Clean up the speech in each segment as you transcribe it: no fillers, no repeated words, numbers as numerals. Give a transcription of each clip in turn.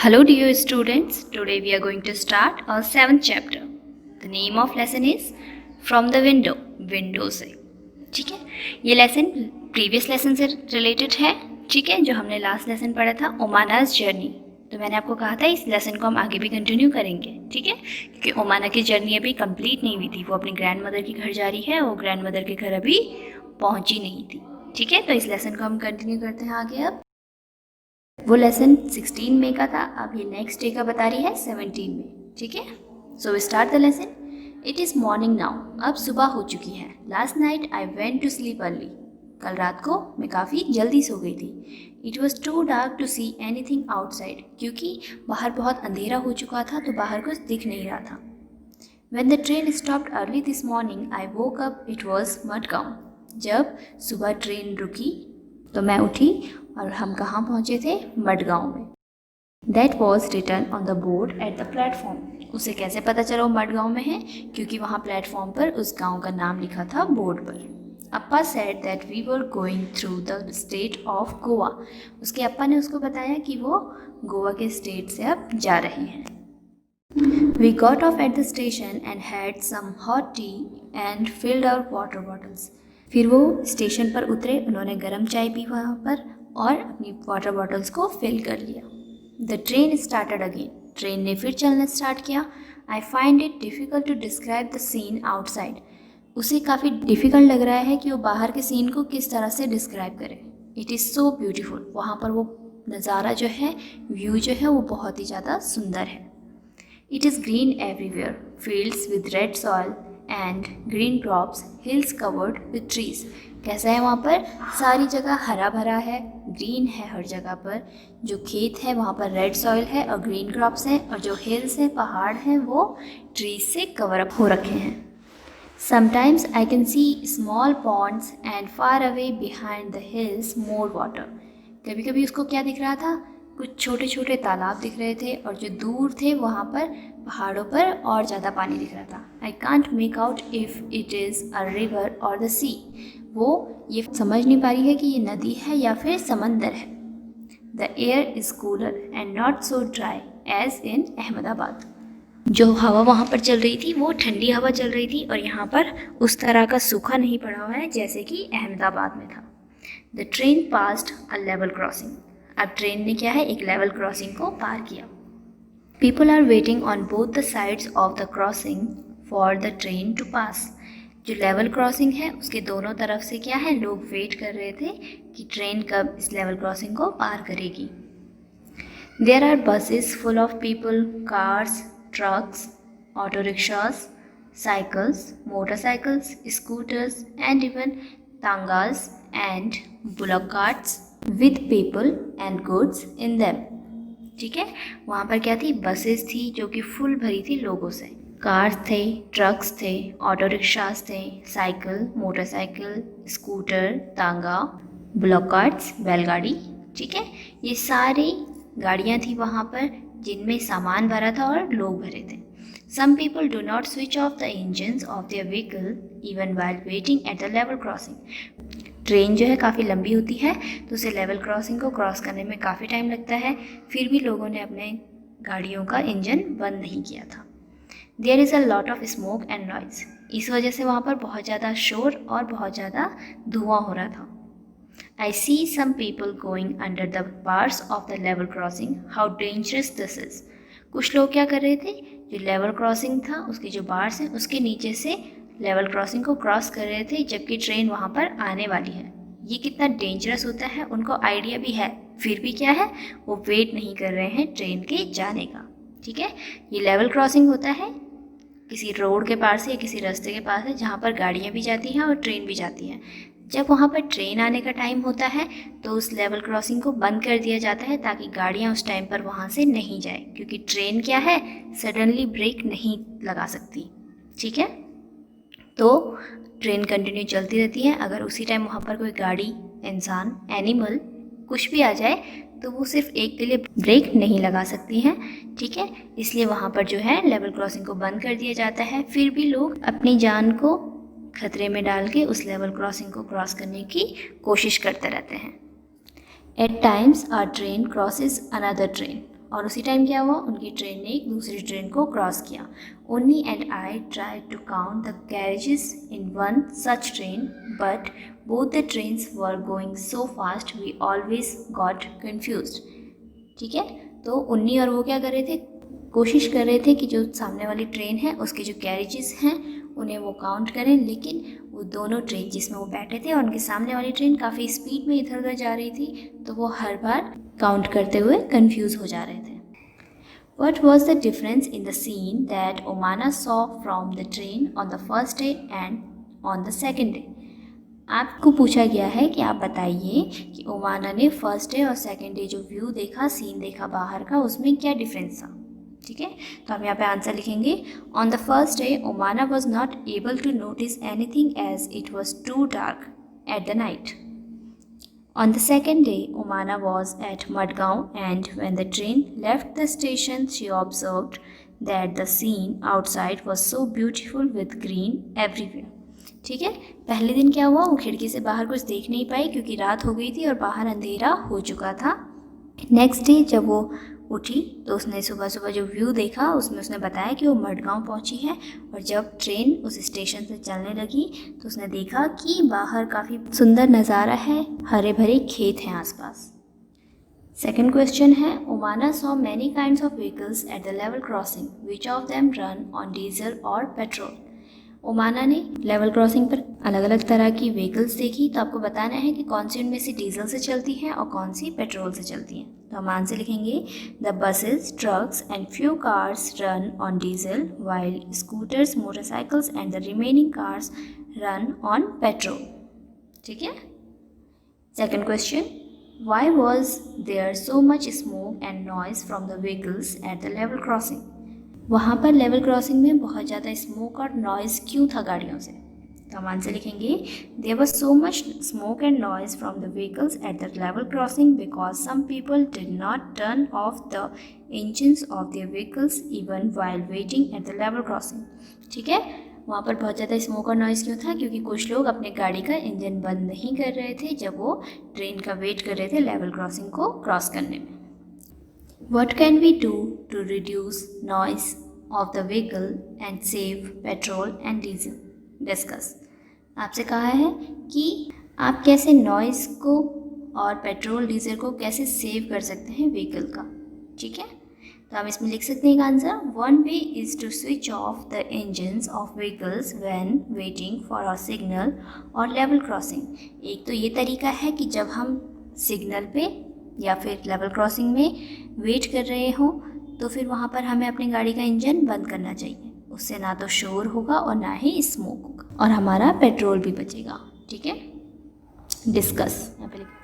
Hello dear students, today we are going to start our 7th chapter. The name of lesson is From the Window, window से. ठीक है, ये lesson previous lesson से related है. ठीक है, जो हमने लास्ट लेसन पढ़ा था ओमानाज जर्नी. तो मैंने आपको कहा था इस लेसन को हम आगे भी कंटिन्यू करेंगे. ठीक है, क्योंकि ओमाना की जर्नी अभी कंप्लीट नहीं हुई थी. वो अपनी ग्रैंड मदर के घर जा रही है, वो ग्रैंड मदर के घर अभी पहुंची नहीं थी. ठीक है, तो इस लेसन को हम कंटिन्यू करते हैं आगे. अब वो लेसन 16 मई का था, अब ये नेक्स्ट डे का बता रही है 17 में. ठीक है, so we start the lesson. It is morning now, अब सुबह हो चुकी है. Last night I went to sleep early, कल रात को मैं काफ़ी जल्दी सो गई थी. It was too dark to see anything outside, क्योंकि बाहर बहुत अंधेरा हो चुका था तो बाहर कुछ दिख नहीं रहा था. When the train stopped early this morning, I woke up. It was Madgaon. जब सुबह ट्रेन रुकी तो मैं उठी और हम कहाँ पहुँचे थे? मडगांव में. That was written on the board at the platform. उसे कैसे पता चला वो मडगांव में है? क्योंकि वहाँ प्लेटफॉर्म पर उस गांव का नाम लिखा था बोर्ड पर. अप्पा said that we were going through the state of Goa. उसके अप्पा ने उसको बताया कि वो गोवा के स्टेट से अब जा रहे हैं. We got off at the station and had some hot tea and filled our water bottles. फिर वो स्टेशन पर उतरे, उन्होंने गर्म चाय पी वहाँ पर और अपनी वाटर बॉटल्स को फिल कर लिया. The train started again, train ने फिर चलना स्टार्ट किया. I find it difficult to describe the scene outside. उसे काफ़ी डिफ़िकल्ट लग रहा है कि वो बाहर के सीन को किस तरह से डिस्क्राइब करे. इट इज़ सो ब्यूटीफुल, वहाँ पर वो नज़ारा जो है, व्यू जो है वो बहुत ही ज़्यादा सुंदर है. It is green everywhere, fields with red soil and green crops, hills covered with trees. कैसा है वहाँ पर? सारी जगह हरा भरा है, ग्रीन है हर जगह पर. जो खेत है वहाँ पर रेड सॉइल है और ग्रीन क्रॉप्स हैं, और जो हिल्स हैं, पहाड़ हैं, वो ट्रीज से कवर अप हो रखे हैं. Sometimes I can C small Pond's and far away behind the hills more water. कभी कभी उसको क्या दिख रहा था? कुछ छोटे छोटे तालाब दिख रहे थे, और जो दूर थे वहाँ पर पहाड़ों पर और ज़्यादा पानी दिख रहा था. I can't make out if it is a river और द सी. वो ये समझ नहीं पा रही है कि ये नदी है या फिर समंदर है. The air is cooler and not so dry as in Ahmedabad. जो हवा वहाँ पर चल रही थी वो ठंडी हवा चल रही थी, और यहाँ पर उस तरह का सूखा नहीं पड़ा हुआ है जैसे कि अहमदाबाद में था. The train passed a level crossing. अब ट्रेन ने क्या है? एक लेवल क्रॉसिंग को पार किया. People are waiting on both the sides of the crossing for the train to pass. जो लेवल क्रॉसिंग है उसके दोनों तरफ से क्या है? लोग वेट कर रहे थे कि ट्रेन कब इस लेवल क्रॉसिंग को पार करेगी. There are buses full of people, cars, trucks, auto rickshaws, cycles, motorcycles, scooters and even tongas and bullock carts with people and goods in them. ठीक है, वहाँ पर क्या थी? बसेस थी जो कि फुल भरी थी लोगों से. कार्स थे, ट्रक्स थे, ऑटो रिक्शाज थे, साइकिल, मोटरसाइकिल, स्कूटर, तांगा, ब्लॉक कार्ट्स, बैलगाड़ी. ठीक है, ये सारी गाड़ियाँ थी वहाँ पर जिनमें सामान भरा था और लोग भरे थे. Some people do not switch off the engines of their vehicle even while waiting at the level crossing. Train जो है काफ़ी लंबी होती है तो उसे लेवल क्रॉसिंग को क्रॉस करने में काफ़ी टाइम लगता है. फिर भी लोगों ने अपने गाड़ियों का इंजन बंद नहीं किया था. There is a lot of smoke and noise. इस वजह से वहाँ पर बहुत ज़्यादा शोर और बहुत ज़्यादा धुआं हो रहा था. I see some people going under the bars of the level crossing. How dangerous this is. कुछ लोग क्या कर रहे थे? जो लेवल क्रॉसिंग था उसके जो बार्स हैं उसके नीचे से लेवल क्रॉसिंग को क्रॉस कर रहे थे, जबकि ट्रेन वहाँ पर आने वाली है. ये कितना डेंजरस होता है उनको आइडिया भी है, फिर भी क्या है? वो वेट नहीं कर रहे हैं ट्रेन के जाने का. ठीक है, ये लेवल क्रॉसिंग होता है किसी रोड के पास या किसी रास्ते के पास है जहाँ पर गाड़ियाँ भी जाती हैं और ट्रेन भी जाती हैं. जब वहाँ पर ट्रेन आने का टाइम होता है तो उस लेवल क्रॉसिंग को बंद कर दिया जाता है ताकि गाड़ियाँ उस टाइम पर वहाँ से नहीं जाए, क्योंकि ट्रेन क्या है? सडनली ब्रेक नहीं लगा सकती. ठीक है, तो ट्रेन कंटिन्यू चलती रहती है. अगर उसी टाइम वहाँ पर कोई गाड़ी, इंसान, एनिमल कुछ भी आ जाए तो वो सिर्फ एक के लिए ब्रेक नहीं लगा सकती हैं. ठीक है, इसलिए वहाँ पर जो है लेवल क्रॉसिंग को बंद कर दिया जाता है. फिर भी लोग अपनी जान को खतरे में डाल के उस लेवल क्रॉसिंग को क्रॉस करने की कोशिश करते रहते हैं. At times our train crosses another train. और उसी टाइम क्या हुआ, उनकी ट्रेन ने एक दूसरी ट्रेन को क्रॉस किया. Unni and I tried to count the carriages in one such train, but both the trains were going so fast we always got confused. ठीक है, तो उन्नी और वो क्या कर रहे थे, कोशिश कर रहे थे कि जो सामने वाली ट्रेन है उसके जो कैरेजेस हैं उन्हें वो काउंट करें, लेकिन वो दोनों ट्रेन जिसमें वो बैठे थे और उनके सामने वाली ट्रेन काफ़ी स्पीड में इधर उधर जा रही थी, तो वो हर बार काउंट करते हुए कंफ्यूज हो जा रहे थे. What was the difference in the scene that Omana saw from the train on the first day and on the second day? आपको पूछा गया है कि आप बताइए कि ओमाना ने फर्स्ट डे और सेकेंड डे जो व्यू देखा, सीन देखा बाहर का, उसमें क्या डिफरेंस था. ठीक है, तो हम यहाँ पे आंसर लिखेंगे. On the first day Omana was not able to notice anything as it was too dark at the night. On the second day, Omana was at Madgaon, and when the train left the station, she observed that the scene outside was so beautiful with green everywhere. ठीक है, पहले दिन क्या हुआ, वो खिड़की से बाहर कुछ देख नहीं पाई क्योंकि रात हो गई थी और बाहर अंधेरा हो चुका था. नेक्स्ट डे जब वो उठी तो उसने सुबह सुबह जो व्यू देखा उसमें उसने बताया कि वो मडगांव पहुंची है, और जब ट्रेन उस स्टेशन से चलने लगी तो उसने देखा कि बाहर काफ़ी सुंदर नज़ारा है, हरे भरे खेत हैं आसपास. सेकेंड क्वेश्चन है, Omana saw many kinds of vehicles at the level crossing, which of them run on diesel और पेट्रोल. ओमाना ने लेवल क्रॉसिंग पर अलग अलग तरह की व्हीकल्स देखी, तो आपको बताना है कि कौन सी उनमें से डीजल से चलती हैं और कौन सी पेट्रोल से चलती हैं. तो हम आंसर लिखेंगे, the buses, trucks and few cars run on diesel, while scooters, motorcycles and the remaining cars run on petrol. ठीक है. Second question, why was there so much smoke and noise from the vehicles at the level crossing. वहाँ पर level crossing में बहुत ज़्यादा smoke और noise क्यों था गाड़ियों से. तो हम आंसर लिखेंगे, there was so much smoke and noise from the vehicles at the level crossing because some people did not turn off the engines of their vehicles even while waiting at the level crossing. ठीक है, वहाँ पर बहुत ज़्यादा smoke और noise क्यों था, क्योंकि कुछ लोग अपने गाड़ी का इंजन बंद नहीं कर रहे थे जब वो ट्रेन का वेट कर रहे थे लेवल क्रॉसिंग को क्रॉस करने में. What can we do to reduce noise of the vehicle and save petrol and diesel? Discuss. आपसे कहा है कि आप कैसे नॉइज़ को और पेट्रोल डीजल को कैसे सेव कर सकते हैं व्हीकल का. ठीक है, तो हम इसमें लिख सकते हैं एक answer. One way is to switch off the engines of vehicles when waiting for a signal और लेवल क्रॉसिंग. एक तो ये तरीका है कि जब हम सिग्नल पे या फिर लेवल क्रॉसिंग में वेट कर रहे हों तो फिर वहाँ पर हमें अपनी गाड़ी का इंजन बंद करना चाहिए. उससे ना तो शोर होगा और ना ही स्मोक होगा और हमारा पेट्रोल भी बचेगा. ठीक है. Discuss.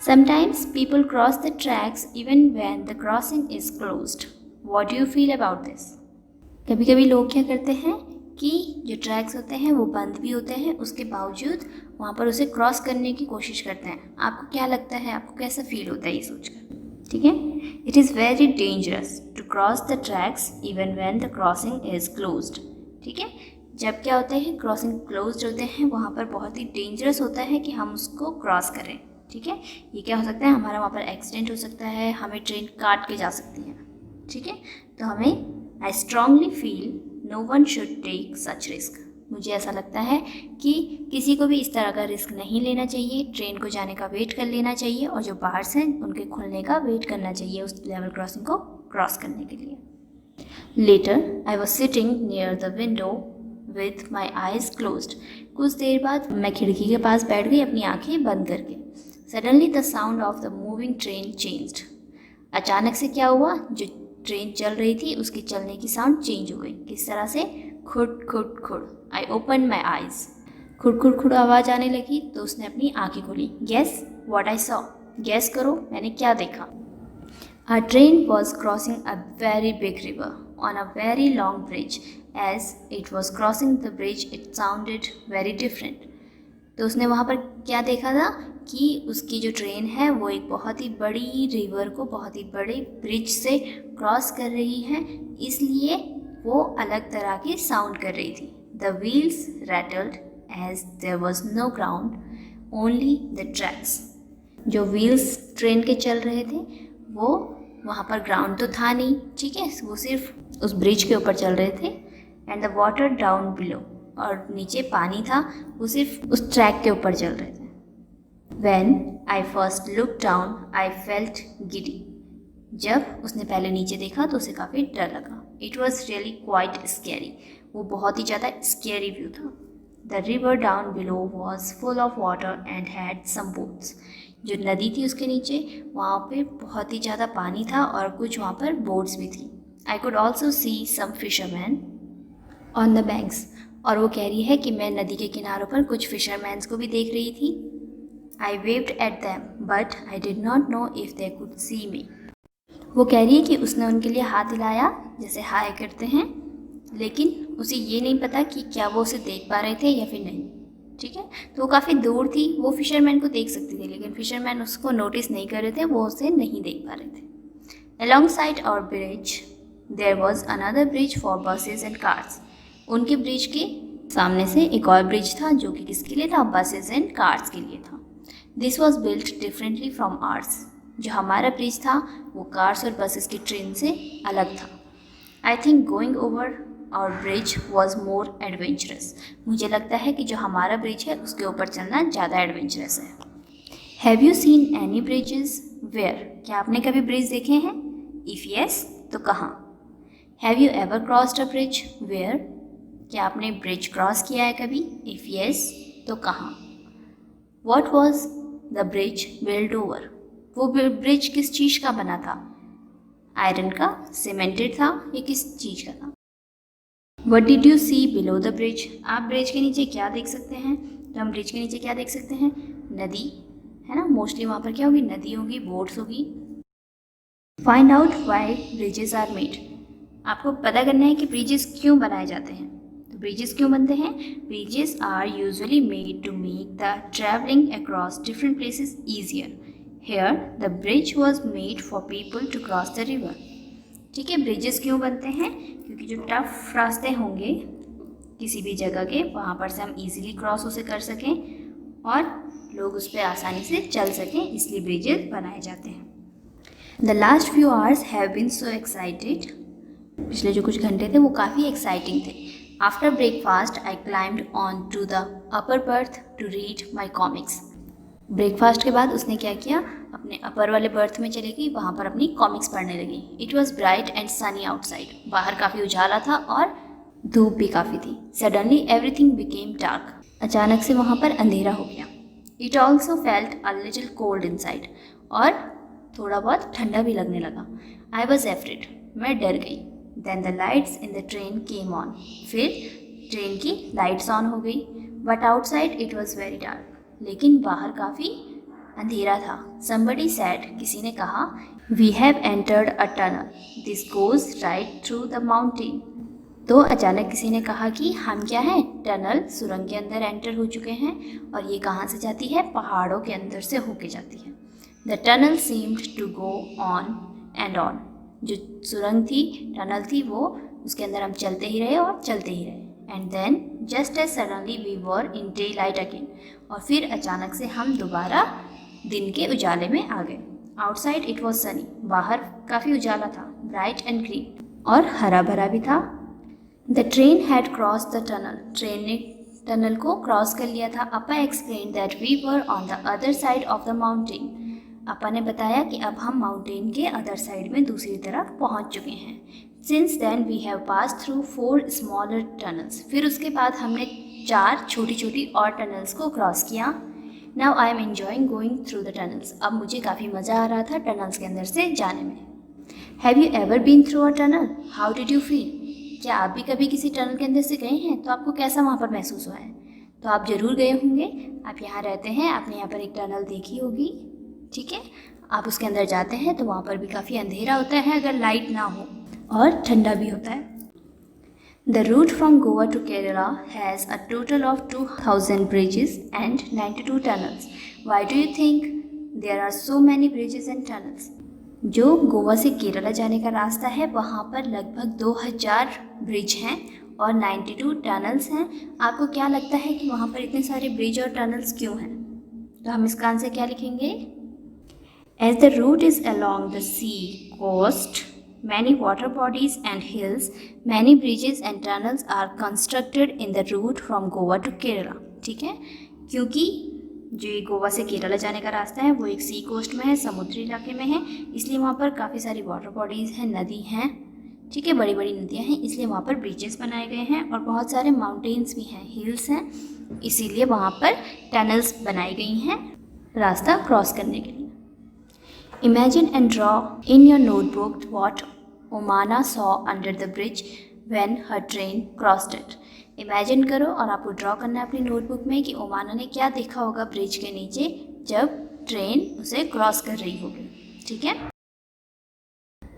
Sometimes people cross the tracks even when the crossing is closed. What do you feel about this. कभी कभी लोग क्या करते हैं कि जो ट्रैक्स होते हैं वो बंद भी होते हैं, उसके बावजूद वहाँ पर उसे क्रॉस करने की कोशिश करते हैं. आपको क्या लगता है, आपको कैसा फील होता है ये सोचकर. ठीक है. It is very dangerous to cross the tracks even when the crossing is closed. ठीक है, जब क्या होता है क्रॉसिंग क्लोज्ड होते हैं वहाँ पर बहुत ही डेंजरस होता है कि हम उसको क्रॉस करें. ठीक है, ये क्या हो सकता है, हमारा वहाँ पर एक्सीडेंट हो सकता है, हमें ट्रेन काट के जा सकती है. ठीक है, तो हमें I strongly feel no one should take such risk. मुझे ऐसा लगता है कि किसी को भी इस तरह का रिस्क नहीं लेना चाहिए. ट्रेन को जाने का वेट कर लेना चाहिए और जो बाहर से उनके खुलने का वेट करना चाहिए उस लेवल क्रॉसिंग को क्रॉस करने के लिए. Later I was sitting near the window with my eyes closed. कुछ देर बाद मैं खिड़की के पास बैठ गई अपनी आंखें बंद करके. Suddenly the sound of the moving train changed. अचानक से क्या हुआ, जो ट्रेन चल रही थी उसके चलने की साउंड चेंज हो गई. किस तरह से, खुड खुड खुड. I open my eyes. खुड खुड खुड आवाज़ आने लगी तो उसने अपनी आंखें खोली. Guess what I saw. Guess करो मैंने क्या देखा. A train was crossing a very big river on a very long bridge. As it was crossing the bridge it sounded very different. तो उसने वहाँ पर क्या देखा था कि उसकी जो ट्रेन है वो एक बहुत ही बड़ी रिवर को बहुत ही बड़े ब्रिज से क्रॉस कर रही है, इसलिए वो अलग तरह की साउंड कर रही थी. The wheels rattled as there was no ground only the tracks. जो व्हील्स ट्रेन के चल रहे थे वो वहाँ पर ग्राउंड तो था नहीं, ठीक है, वो सिर्फ उस ब्रिज के ऊपर चल रहे थे। And the water down below, और नीचे पानी था, वो सिर्फ उस ट्रैक के ऊपर चल रहे थे। When I first looked down, I felt giddy. जब उसने पहले नीचे देखा तो उसे काफ़ी डर लगा। It was really quite scary. वो बहुत ही ज़्यादा scary व्यू था। The river down below was full of water and had some boats. जो नदी थी उसके नीचे, वहाँ पे बहुत ही ज़्यादा पानी था और कुछ वहाँ पर बोट्स भी थी। I could also see some fishermen on the banks. और वो कह रही है कि मैं नदी के किनारों पर कुछ फिशरमैन्स को भी देख रही थी। I waved at them, but I did not know if they could see me. वो कह रही है कि उसने उनके लिए हाथ हिलाया जैसे हाय करते हैं, लेकिन उसे ये नहीं पता कि क्या वो उसे देख पा रहे थे या फिर नहीं, ठीक है। तो वो काफ़ी दूर थी, वो फिशरमैन को देख सकती थी, लेकिन फिशरमैन उसको नोटिस नहीं कर रहे थे, वो उसे नहीं देख पा रहे थे। Alongside our bridge, there was another bridge for buses and cars. उनके ब्रिज के सामने से एक और ब्रिज था जो कि किसके लिए था? बसेस एंड कार्स के लिए था। This was built differently from ours. जो हमारा ब्रिज था वो कार्स और बसेस की ट्रेन से अलग था। I think going over our bridge was more adventurous. मुझे लगता है कि जो हमारा ब्रिज है उसके ऊपर चलना ज़्यादा एडवेंचरस है। Have you seen any bridges where? क्या आपने कभी ब्रिज देखे हैं? इफ़ येस तो कहाँ? Have you ever crossed a bridge where? क्या आपने ब्रिज क्रॉस किया है कभी? इफ़ येस तो कहाँ? What was the bridge build over? वो ब्रिज किस चीज़ का बना था? आयरन का, सीमेंटेड था या किस चीज़ का था? What did you see below the bridge? आप ब्रिज के नीचे क्या देख सकते हैं? तो हम ब्रिज के नीचे क्या देख सकते हैं? नदी है ना, मोस्टली वहाँ पर क्या होगी? नदी होगी, बोट्स होगी। Find out why bridges are made. आपको पता करना है कि ब्रिजेस क्यों बनाए जाते हैं। ब्रिजेस क्यों बनते हैं? Bridges are usually made to make the travelling across different places easier. Here the bridge was made for people to cross the river. ठीक है, ब्रिजेस क्यों बनते हैं? क्योंकि जो टफ रास्ते होंगे किसी भी जगह के, वहाँ पर से हम इजीली क्रॉस उसे कर सकें और लोग उस पर आसानी से चल सकें, इसलिए ब्रिजेस बनाए जाते हैं। The last few hours have been so excited. पिछले जो कुछ घंटे थे वो काफ़ी एक्साइटिंग थे। After breakfast, I climbed onto the upper berth to read my comics. Breakfast के बाद उसने क्या किया? अपने अपर वाले बर्थ में चली गई, वहाँ पर अपनी कॉमिक्स पढ़ने लगी। It was bright and sunny outside. बाहर काफ़ी उजाला था और धूप भी काफ़ी थी। Suddenly everything became dark. अचानक से वहाँ पर अंधेरा हो गया। It also felt a little cold inside. और थोड़ा बहुत ठंडा भी लगने लगा। I was afraid. मैं डर गई। Then the lights in the train came on. फिर ट्रेन की लाइट्स ऑन हो गई। But outside it was very dark. लेकिन बाहर काफ़ी अंधेरा था। Somebody said, किसी ने कहा, We have entered a tunnel. This goes right through the mountain. तो अचानक किसी ने कहा कि हम क्या हैं? टनल, सुरंग के अंदर एंटर हो चुके हैं और ये कहाँ से जाती है? पहाड़ों के अंदर से होके जाती है। The tunnel seemed to go on and on. जो सुरंग थी, टनल थी, वो उसके अंदर हम चलते ही रहे और चलते ही रहे। And then just as suddenly we were in daylight again. और फिर अचानक से हम दोबारा दिन के उजाले में आ गए। Outside it was Sunny. बाहर काफ़ी उजाला था, ब्राइट एंड ग्रीन, और हरा भरा भी था। The train had cross the tunnel. ट्रेन ने टनल को क्रॉस कर लिया था। Appa explain that we were on the other side of the mountain. Appa ने बताया कि अब हम माउंटेन के अदर साइड में दूसरी तरफ पहुंच चुके हैं। Since then we have pass through 4 smaller tunnels. फिर उसके बाद हमने 4 छोटी छोटी और टनल्स को क्रॉस किया। Now I am enjoying going through the tunnels. अब मुझे काफ़ी मज़ा आ रहा था टनल्स के अंदर से जाने में। Have you ever been through a tunnel? How did you feel? क्या आप भी कभी किसी टनल के अंदर से गए हैं? तो आपको कैसा वहाँ पर महसूस हुआ है? तो आप ज़रूर गए होंगे। आप यहाँ रहते हैं, आपने यहाँ पर एक टनल देखी होगी, ठीक है। आप उसके अंदर जाते हैं तो वहाँ पर भी काफ़ी अंधेरा होता है अगर लाइट ना हो, और ठंडा भी होता है। The route from Goa to Kerala has a total of 2000 bridges and 92 tunnels. Why do you think there are so many bridges and tunnels? जो गोवा से केरला जाने का रास्ता है वहाँ पर लगभग 2000 ब्रिज हैं और 92 टनल्स हैं। आपको क्या लगता है कि वहाँ पर इतने सारे ब्रिज और टनल्स क्यों हैं? तो हम इसका आंसर क्या लिखेंगे? As the route is along the sea coast, many water bodies and hills, many bridges and tunnels are constructed in the route from Goa to Kerala. ठीक है, क्योंकि जो ये गोवा से केरला जाने का रास्ता है वो एक सी कोस्ट में है, समुद्री इलाके में है, इसलिए वहाँ पर काफ़ी सारी वाटर बॉडीज़ हैं, नदी हैं, ठीक है, बड़ी बड़ी नदियाँ हैं, इसलिए वहाँ पर ब्रिजेस बनाए गए हैं और बहुत सारे माउंटेन्स भी हैं, हिल्स हैं, इसीलिए वहाँ पर टनल्स बनाई गई हैं रास्ता क्रॉस करने के लिए. Imagine and draw in your notebook what Omana saw under the bridge when her train crossed it. Imagine करो और आपको ड्रॉ करना है अपनी नोटबुक में कि ओमाना ने क्या देखा होगा ब्रिज के नीचे जब ट्रेन उसे क्रॉस कर रही होगी. ठीक है.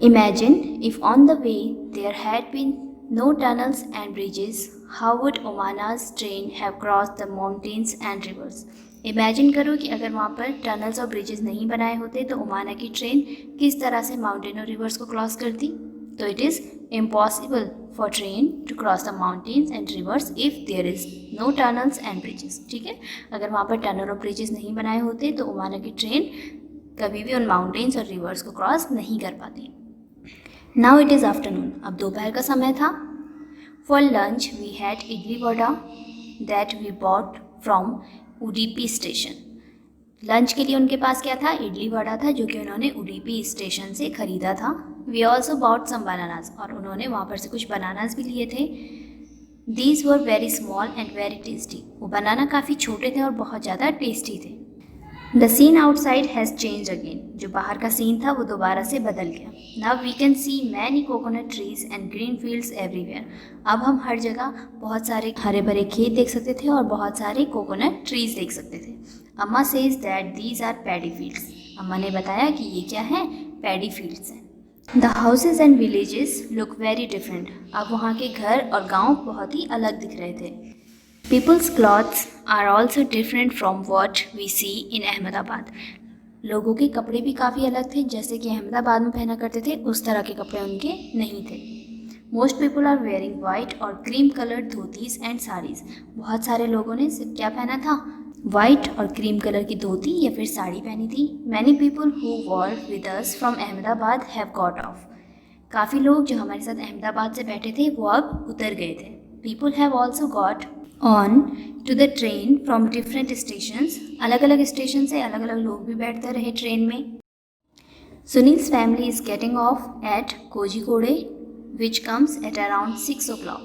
Imagine if on the way there had been no tunnels and bridges, how would Omana's train have crossed the mountains and rivers? Imagine करो कि अगर वहाँ पर टनल्स और ब्रिजेस नहीं बनाए होते तो ओमाना की ट्रेन किस तरह से माउंटेन और रिवर्स को क्रॉस करती. तो it is impossible for train to cross the mountains and rivers if there is no tunnels and bridges. ठीक है, अगर वहाँ पर टनल और ब्रिजेस नहीं बनाए होते तो ओमाना की ट्रेन कभी भी उन माउंटेन्स और रिवर्स को क्रॉस नहीं कर पाती. Now it is afternoon. अब दोपहर का समय था. For lunch we had idli vada that we bought from Udupi station. Lunch के लिए उनके पास क्या था? इडली वड़ा था जो कि उन्होंने उडीपी स्टेशन से ख़रीदा था. We also bought some bananas, और उन्होंने वहाँ पर से कुछ बनानास भी लिए थे. These were very small and very tasty. वो बनाना काफ़ी छोटे थे और बहुत ज़्यादा टेस्टी थे. The scene outside has change again. जो बाहर का सीन था वो दोबारा से बदल गया. Now we can see many coconut trees and green fields everywhere. अब हम हर जगह बहुत सारे हरे भरे खेत देख सकते थे और बहुत सारे कोकोनट ट्रीज देख सकते थे. Amma says that these are paddy fields. Amma ने बताया कि ये क्या है? पैडी फील्ड्स हैं. The houses and villages look very different. अब वहाँ के घर और गाँव बहुत ही अलग दिख रहे थे. People's clothes are also different from what we see in Ahmedabad. लोगों के कपड़े भी काफ़ी अलग थे. जैसे कि अहमदाबाद में पहना करते थे उस तरह के कपड़े उनके नहीं थे. Most people are wearing white और cream colored dhotis and saris. बहुत सारे लोगों ने क्या पहना था? वाइट और क्रीम कलर की धोती या फिर साड़ी पहनी थी. Many people who were with us from Ahmedabad have got off. काफ़ी लोग जो हमारे साथ अहमदाबाद से बैठे थे वो अब उतर गए थे. People have also got on to the train from different stations. अलग अलग स्टेशन से अलग अलग लोग भी बैठते रहे ट्रेन में. Sunil's family is getting off at Kozhikode which comes at around 6 o'clock.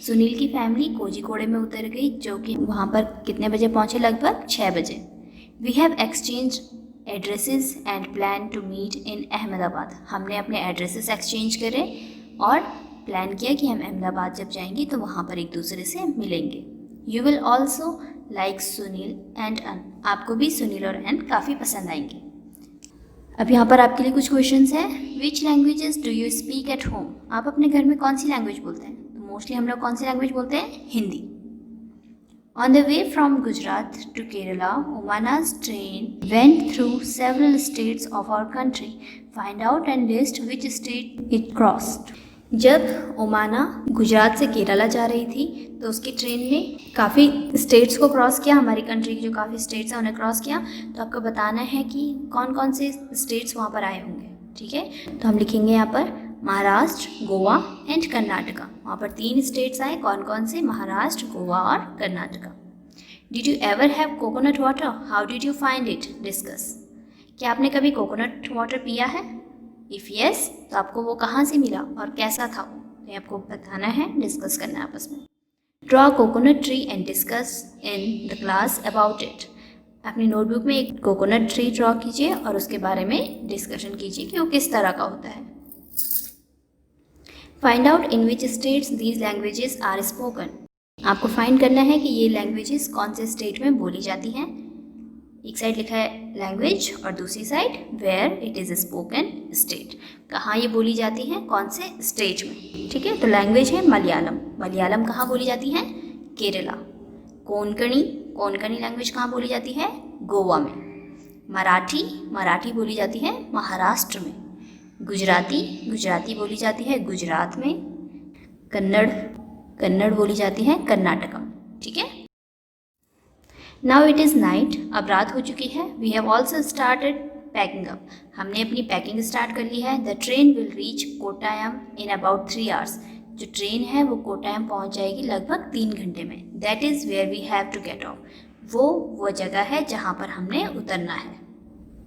Sunil की फैमिली कोझिकोडे में उतर गई जो कि वहाँ पर कितने बजे पहुँचे? लगभग 6 बजे. We have exchanged addresses and plan to meet in Ahmedabad. हमने अपने एड्रेसेस एक्सचेंज करे और प्लान किया कि हम अहमदाबाद जब जाएंगे तो वहाँ पर एक दूसरे से मिलेंगे. You will also like Sunil and अन. आपको भी सुनील और अन काफ़ी पसंद आएंगे. अब यहाँ पर आपके लिए कुछ क्वेश्चंस हैं. Which languages do you speak at home. आप अपने घर में कौन सी लैंग्वेज बोलते हैं? तो मोस्टली हम लोग कौन सी लैंग्वेज बोलते हैं? Hindi. On the way from Gujarat to Kerala Omana's train went through several states of our country. Find out and list which state it crossed. जब ओमाना गुजरात से केरला जा रही थी तो उसकी ट्रेन ने काफ़ी स्टेट्स को क्रॉस किया. हमारी कंट्री की जो काफ़ी स्टेट्स हैं उन्हें क्रॉस किया. तो आपको बताना है कि कौन कौन से स्टेट्स वहाँ पर आए होंगे. ठीक है, तो हम लिखेंगे यहाँ पर महाराष्ट्र, गोवा एंड कर्नाटका. वहाँ पर 3 स्टेट्स आए. कौन कौन से? महाराष्ट्र, गोवा और Karnataka. Did you ever have coconut water? How did you find it? Discuss. क्या आपने कभी कोकोनट वाटर पिया है? इफ़ येस तो आपको वो कहाँ से मिला और कैसा था वो? ये आपको बताना है, डिस्कस करना है आपस में. Draw coconut tree and discuss in the class about it. अपनी नोटबुक में एक कोकोनट ट्री ड्रॉ कीजिए और उसके बारे में डिस्कशन कीजिए कि वो किस तरह का होता है. Find out in which states these languages are spoken. आपको फाइंड करना है कि ये लैंग्वेजेस कौन से स्टेट में बोली जाती हैं. एक साइड लिखा है लैंग्वेज और दूसरी side where it is spoken state. कहाँ ये बोली जाती हैं? कौन से स्टेट में. ठीक है, तो लैंग्वेज है मलयालम. मलयालम कहाँ बोली जाती है? केरला. कोंकणी, कोंकणी लैंग्वेज कहाँ बोली जाती है? गोवा में. मराठी, मराठी बोली जाती है महाराष्ट्र में. गुजराती, गुजराती बोली जाती है गुजरात में. कन्नड़, कन्नड़ बोली जाती है कर्नाटका में. ठीक है. Now it is night. अब रात हो चुकी है. We have also started packing up. हमने अपनी पैकिंग स्टार्ट कर ली है। The train will reach Kottayam in about 3 hours. जो ट्रेन है वो कोटायम पहुंच जाएगी लगभग 3 घंटे में। That is where we have to get off. वो जगह है जहाँ पर हमने उतरना है।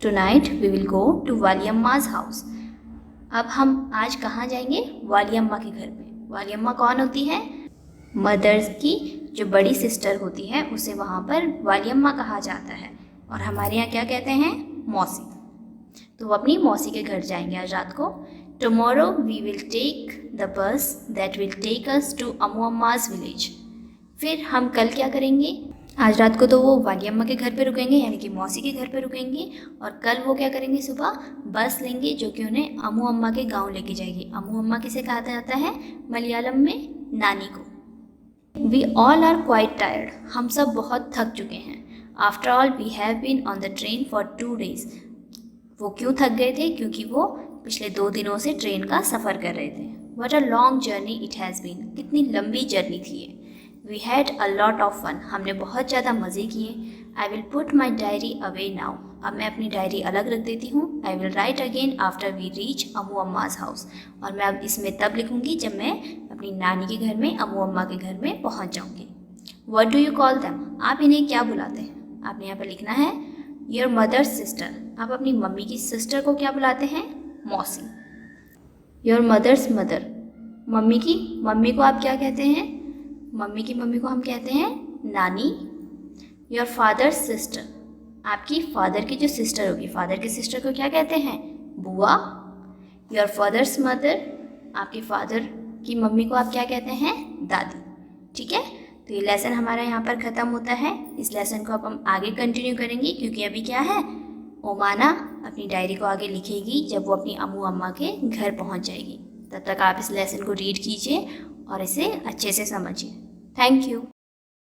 Tonight we will go to वालियम्माज हाउस। अब हम आज कहाँ जाएंगे? वालियम्मा के घर में। वालियम्मा कौन होती है? मदर्स की जो बड़ी सिस्टर होती है उसे वहाँ पर वालियम्मा कहा जाता है, और हमारे यहाँ क्या कहते हैं? मौसी। तो वो अपनी मौसी के घर जाएंगे आज रात को। Tomorrow we will take the bus that will take us to Ammu Amma's village. फिर हम कल क्या करेंगे? आज रात को तो वो वालियम्मा के घर पे रुकेंगे, यानी कि मौसी के घर पे रुकेंगे, और कल वो क्या करेंगे? सुबह बस लेंगे जो कि उन्हें अम्मू अम्मा के गांव लेके जाएगी। अम्मू अम्मा किसे कहा जाता है मलयालम में? नानी को। We all are quite tired. हम सब बहुत थक चुके हैं। After all we have been on the train for 2 days। वो क्यों थक गए थे? क्योंकि वो पिछले 2 दिनों से ट्रेन का सफ़र कर रहे थे। What a long journey it has been. कितनी लंबी जर्नी थी ये। We had a lot of fun. हमने बहुत ज़्यादा मज़े किए। I will put my diary away now. अब मैं अपनी डायरी अलग रख देती हूँ। I will write again after we reach Ammu Amma's house. और मैं अब इसमें तब लिखूँगी जब मैं अपनी नानी के घर में, अम्मू अम्मा के घर में पहुँच जाऊँगी। What do you call them. आप इन्हें क्या बुलाते हैं? आपने यहाँ पर लिखना है योर मदर्स सिस्टर। आप अपनी मम्मी की सिस्टर को क्या बुलाते हैं? मौसी। Your mother's mother. मम्मी को आप क्या कहते हैं? मम्मी को हम कहते हैं नानी। Your fathers sister. आपकी फादर की जो सिस्टर होगी, फादर की सिस्टर को क्या कहते हैं? बुआ। Your fathers mother. आपके फादर की मम्मी को आप क्या कहते हैं? दादी। ठीक है, तो ये लेसन हमारा यहाँ पर ख़त्म होता है। इस लेसन को अब हम आगे कंटिन्यू करेंगे, क्योंकि अभी क्या है, ओमाना अपनी डायरी को आगे लिखेगी जब वो अपनी अम्मू अम्मा के घर पहुँच जाएगी। तब तक आप इस लेसन को रीड कीजिए और इसे अच्छे से समझिए। Thank you.